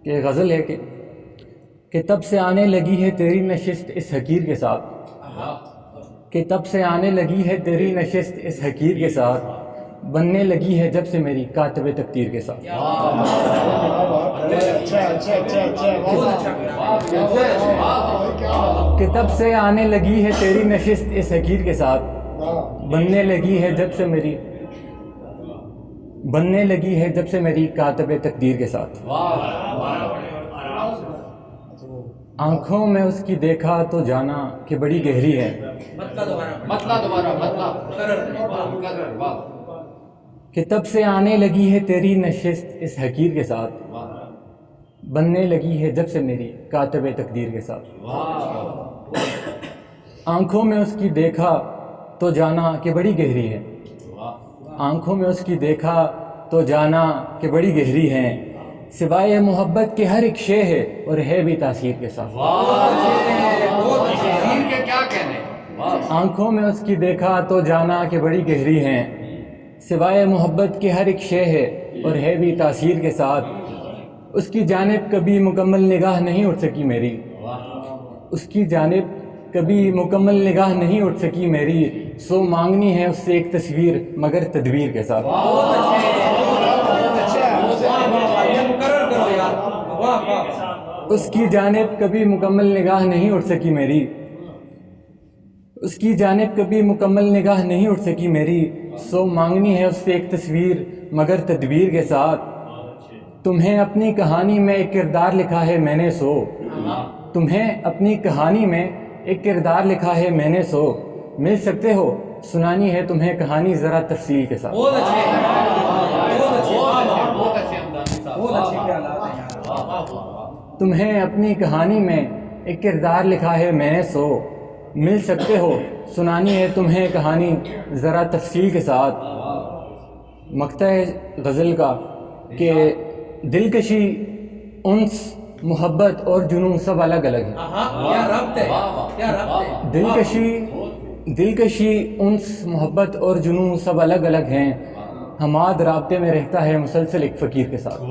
کہ غزل ہے کہ تب سے آنے لگی ہے تیری نشست اس حقیر کے ساتھ، کہ تب سے آنے لگی ہے تیری نشست اس حقیر کے ساتھ، بننے لگی ہے جب سے میری کاتب تقدیر کے ساتھ۔ کہ تب سے آنے لگی ہے تیری نشست اس حقیر کے ساتھ، بننے لگی ہے جب سے میری کاتب تقدیر کے ساتھ۔ آنکھوں میں اس کی دیکھا تو جانا کہ بڑی گہری ہے، کہ تب سے آنے لگی ہے تیری نشست اس حقیر کے ساتھ، بننے لگی ہے جب سے میری کاتب تقدیر کے ساتھ۔ آنکھوں میں اس کی دیکھا تو جانا کہ بڑی گہری ہے، آنکھوں میں اس کی دیکھا تو جانا کہ بڑی گہری ہے، سوائے محبت کے ہر ایک شے ہے اور ہے بھی تاثیر کے ساتھ۔ آنکھوں میں اس کی دیکھا تو جانا کہ بڑی گہری ہے، سوائے محبت کے ہر ایک شے ہے اور ہے بھی تاثیر کے ساتھ۔ اس کی جانب کبھی مکمل نگاہ نہیں اٹھ سکی میری، اس کی جانب کبھی مکمل نگاہ نہیں اٹھ سکی میری، سو مانگنی ہے اس سے ایک تصویر مگر تدبیر کے ساتھ۔ اس کی جانب کبھی مکمل نگاہ نہیں اٹھ سکی میری، اس کی جانب کبھی مکمل نگاہ نہیں اٹھ سکی میری، سو مانگنی ہے اس سے ایک تصویر مگر تدبیر کے ساتھ۔ تمہیں اپنی کہانی میں ایک کردار لکھا ہے میں نے سو، تمہیں اپنی کہانی میں ایک کردار لکھا ہے میں نے سو، مل سکتے ہو سنانی ہے تمہیں کہانی ذرا تفصیل کے ساتھ۔ تمہیں اپنی کہانی میں ایک کردار لکھا ہے میں نے سو، مل سکتے ہو سنانی ہے تمہیں کہانی ذرا تفصیل کے ساتھ۔ مقطع غزل کا کہ دلکشی، انس، محبت اور جنون سب الگ الگ ہیں۔ دلکشی، انس، محبت اور جنون سب الگ الگ ہیں، حماد رابطے میں رہتا ہے مسلسل ایک فقیر کے ساتھ۔